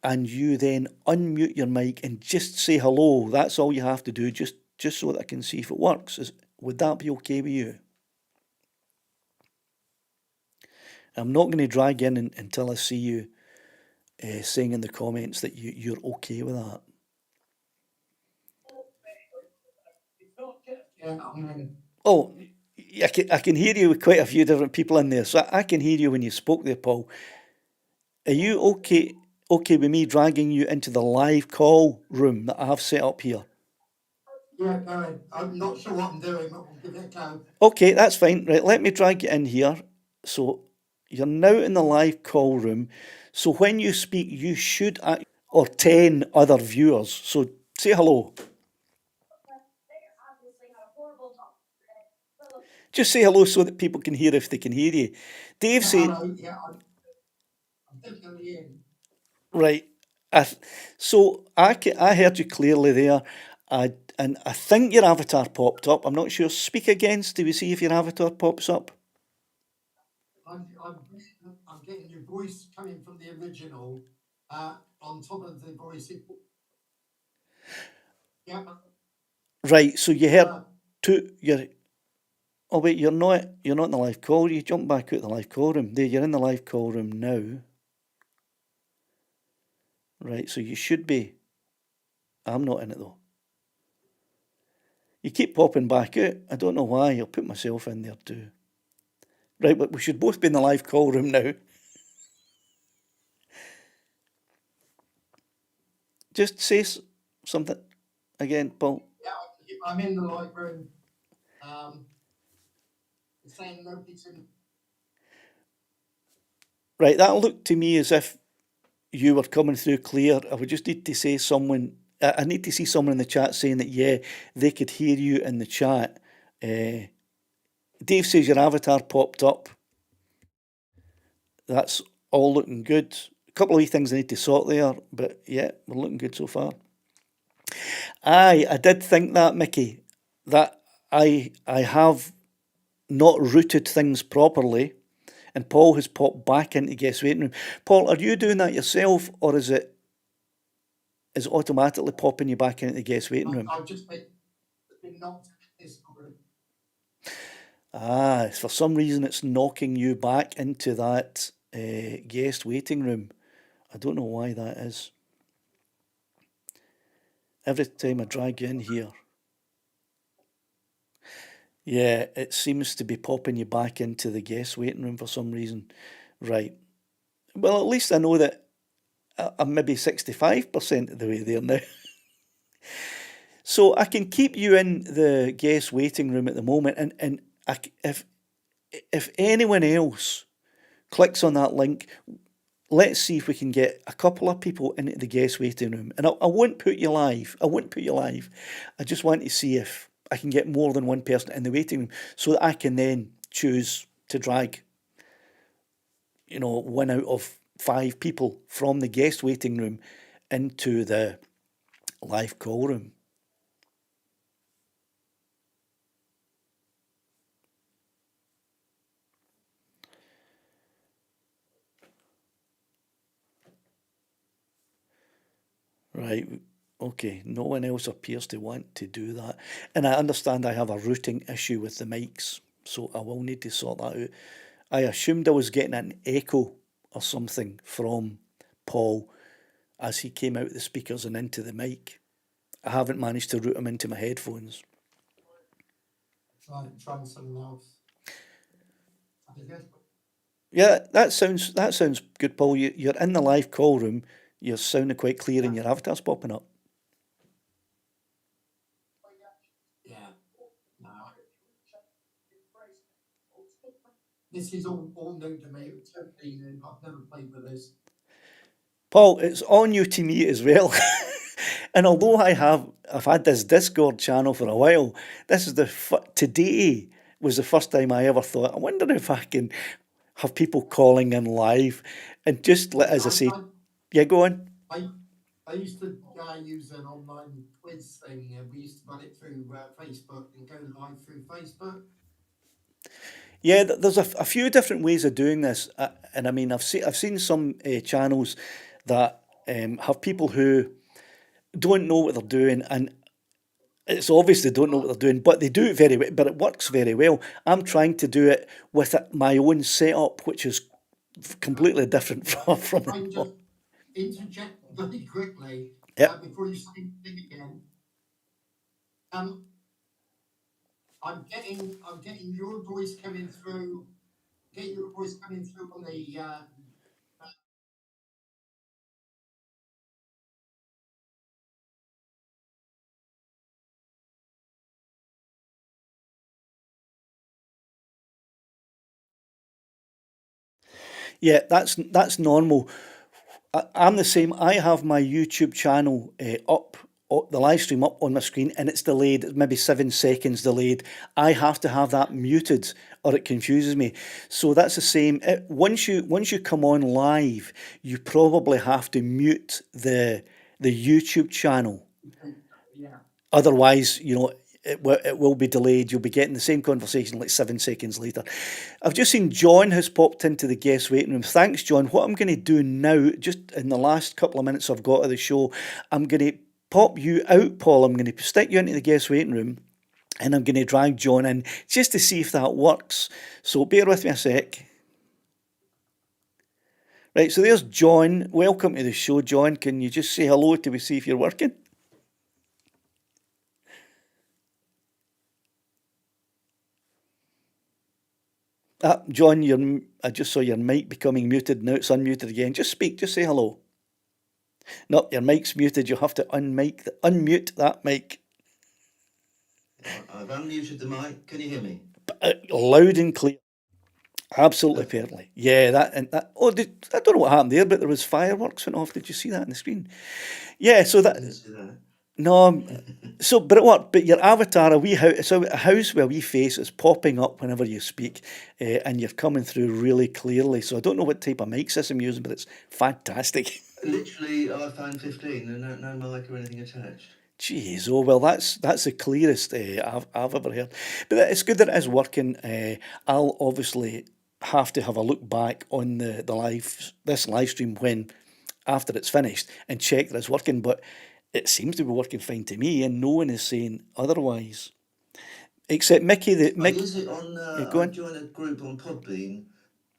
and you then unmute your mic and just say hello? That's all you have to do, just so that I can see if it works. Would that be okay with you? I'm not going to drag in until I see you saying in the comments that you're okay with that. Oh, I can hear you with quite a few different people in there, so I can hear you when you spoke there, Paul. Are you okay with me dragging you into the live call room that I have set up here? Yeah, go ahead. I'm not sure what I'm doing, but we'll give it a go. Okay, that's fine. Right, let me drag you in here. So you're now in the live call room. So when you speak, you should or 10 other viewers. So say hello. Just say hello so that people can hear if they can hear you. Dave Yeah, said, hello. Yeah, I'm definitely in. right. So I heard you clearly there. And I think your avatar popped up. I'm not sure. Speak again. Do we see if your avatar pops up? I'm getting your voice coming from the original on top of the voice. Yeah. Right. So you heard two. Oh wait, you're not in the live call. You jump back out the live call room. There, you're in the live call room now. Right. So you should be. I'm not in it though. You keep popping back out. I don't know why. I'll put myself in there too. Right, but we should both be in the live call room now. Just say something again, Paul. Yeah, I'm in the live room. Saying nobody's in. Right, that looked to me as if you were coming through clear. I would just need to say I need to see someone in the chat saying that, yeah, they could hear you in the chat. Dave says your avatar popped up. That's all looking good. A couple of wee things I need to sort there, but yeah, we're looking good so far. Aye, I did think that, Mickey. That I have not routed things properly, and Paul has popped back into guest waiting room. Paul, are you doing that yourself, or is it automatically popping you back into the guest waiting room? I've just been knocked out this already. Ah, for some reason it's knocking you back into that guest waiting room. I don't know why that is. Every time I drag you in here, yeah, it seems to be popping you back into the guest waiting room for some reason. Right. Well, at least I know that I'm maybe 65% of the way there now. So I can keep you in the guest waiting room at the moment, and if anyone else clicks on that link, let's see if we can get a couple of people into the guest waiting room. And I won't put you live. I won't put you live. I just want to see if I can get more than one person in the waiting room so that I can then choose to drag, one out of five people from the guest waiting room into the live call room. Right. Okay. No one else appears to want to do that. And I understand I have a routing issue with the mics, so I will need to sort that out. I assumed I was getting an echo or something from Paul as he came out the speakers and into the mic. I haven't managed to route him into my headphones. Trying something else. Yeah, that sounds good, Paul. You're in the live call room. You're sounding quite clear, and your avatar's popping up. Yeah. No. This is all new to me. It's totally new. I've never played with this. Paul, it's all new to me as well. And although I've had this Discord channel for a while, this is today was the first time I ever thought, I wonder if I can have people calling in live, and just as I say, yeah, go on. I used to use an online quiz thing. We used to run it through Facebook and go live through Facebook. Yeah, there's a few different ways of doing this, and I mean, I've seen some channels that have people who don't know what they're doing, and it's obvious they don't know what they're doing, but they do it very well, but it works very well. I'm trying to do it with my own setup, which is completely different from I can the. just interject very quickly Yep. before you say anything again. Um, I'm getting your voice coming through. Getting your voice coming through on the. Yeah, that's normal. I'm the same. I have my YouTube channel up, the live stream up on my screen, and it's delayed. It's maybe 7 seconds delayed. I have to have that muted, or it confuses me. So that's the same. Once you come on live, you probably have to mute the YouTube channel. Yeah. Otherwise, it will be delayed. You'll be getting the same conversation like 7 seconds later. I've just seen John has popped into the guest waiting room. Thanks, John. What I'm going to do now, just in the last couple of minutes I've got of the show, I'm going to pop you out, Paul. I'm going to stick you into the guest waiting room, and I'm going to drag John in just to see if that works. So bear with me a sec. Right, so there's John. Welcome to the show, John. Can you just say hello to we see if you're working? John, I just saw your mic becoming muted. Now it's unmuted again. Just speak. Just say hello. No, your mic's muted. You have to unmute that mic. I've unmuted the mic. Can you hear me? Loud and clear. Absolutely perfectly. Yeah, that. Oh, I don't know what happened there, but there was fireworks went off. Did you see that on the screen? Yeah. So I didn't see that. no. But it worked. But your avatar, a house with a wee face is popping up whenever you speak, and you're coming through really clearly. So I don't know what type of mic system you're using, but it's fantastic. Literally, iPhone 15 and no mic or anything attached. Jeez, oh well, that's the clearest I've ever heard. But it's good that it is working. I'll obviously have to have a look back on the live stream when after it's finished and check that it's working. But it seems to be working fine to me, and no one is saying otherwise. Except Mickey. The I Mickey, use it on. yeah, go I on. join a group on Podbean,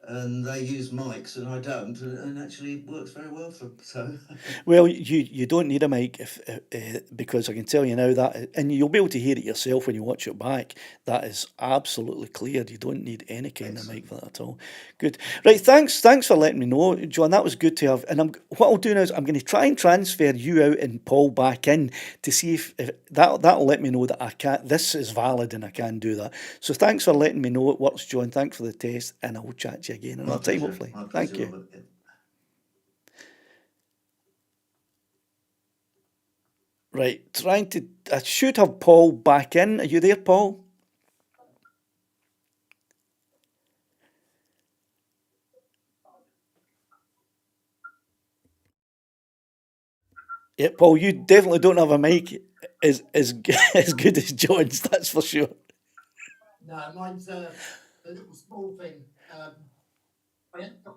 and they use mics, and I don't, and actually it works very well for. So Well, you don't need a mic if because I can tell you now that, and you'll be able to hear it yourself when you watch it back. That is absolutely clear. You don't need any kind of mic excellent. for that at all. Good, right? Thanks for letting me know, John. That was good to have. And what I'll do now is I'm going to try and transfer you out and Paul back in to see if that'll let me know that I can. This is valid and I can do that. So thanks for letting me know it works, John. Thanks for the test, and I will chat to you again another time, hopefully. My Thank pleasure, you. Robert. Right, trying to. I should have Paul back in. Are you there, Paul? Yeah, Paul, you definitely don't have a mic as as good as John's, that's for sure. No, mine's a little small thing. I haven't got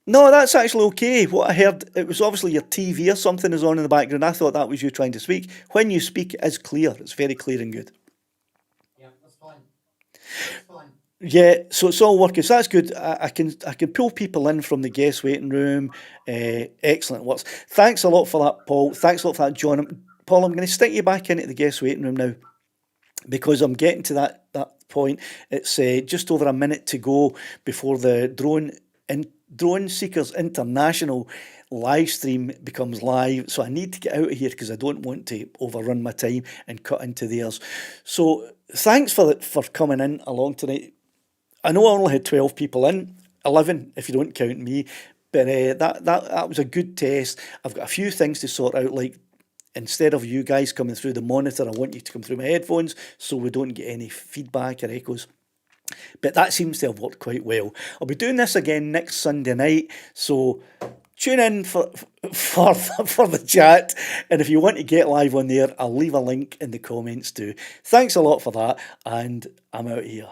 No, that's actually okay. What I heard, it was obviously your TV or something is on in the background. I thought that was you trying to speak. When you speak, it is clear. It's very clear and good. yeah, that's fine. That's fine. Yeah, so it's all working. So that's good. I can pull people in from the guest waiting room. Excellent works. Thanks a lot for that, Paul. Thanks a lot for that, John. Paul, I'm going to stick you back into the guest waiting room now, because I'm getting to that point. It's just over a minute to go before the Drone Seekers International live stream becomes live. So I need to get out of here because I don't want to overrun my time and cut into theirs. So thanks for coming in along tonight. I know I only had 12 people in, 11 if you don't count me, but that was a good test. I've got a few things to sort out, like instead of you guys coming through the monitor, I want you to come through my headphones so we don't get any feedback or echoes. But that seems to have worked quite well. I'll be doing this again next Sunday night, so tune in for the chat. And if you want to get live on there, I'll leave a link in the comments too. Thanks a lot for that, and I'm out here.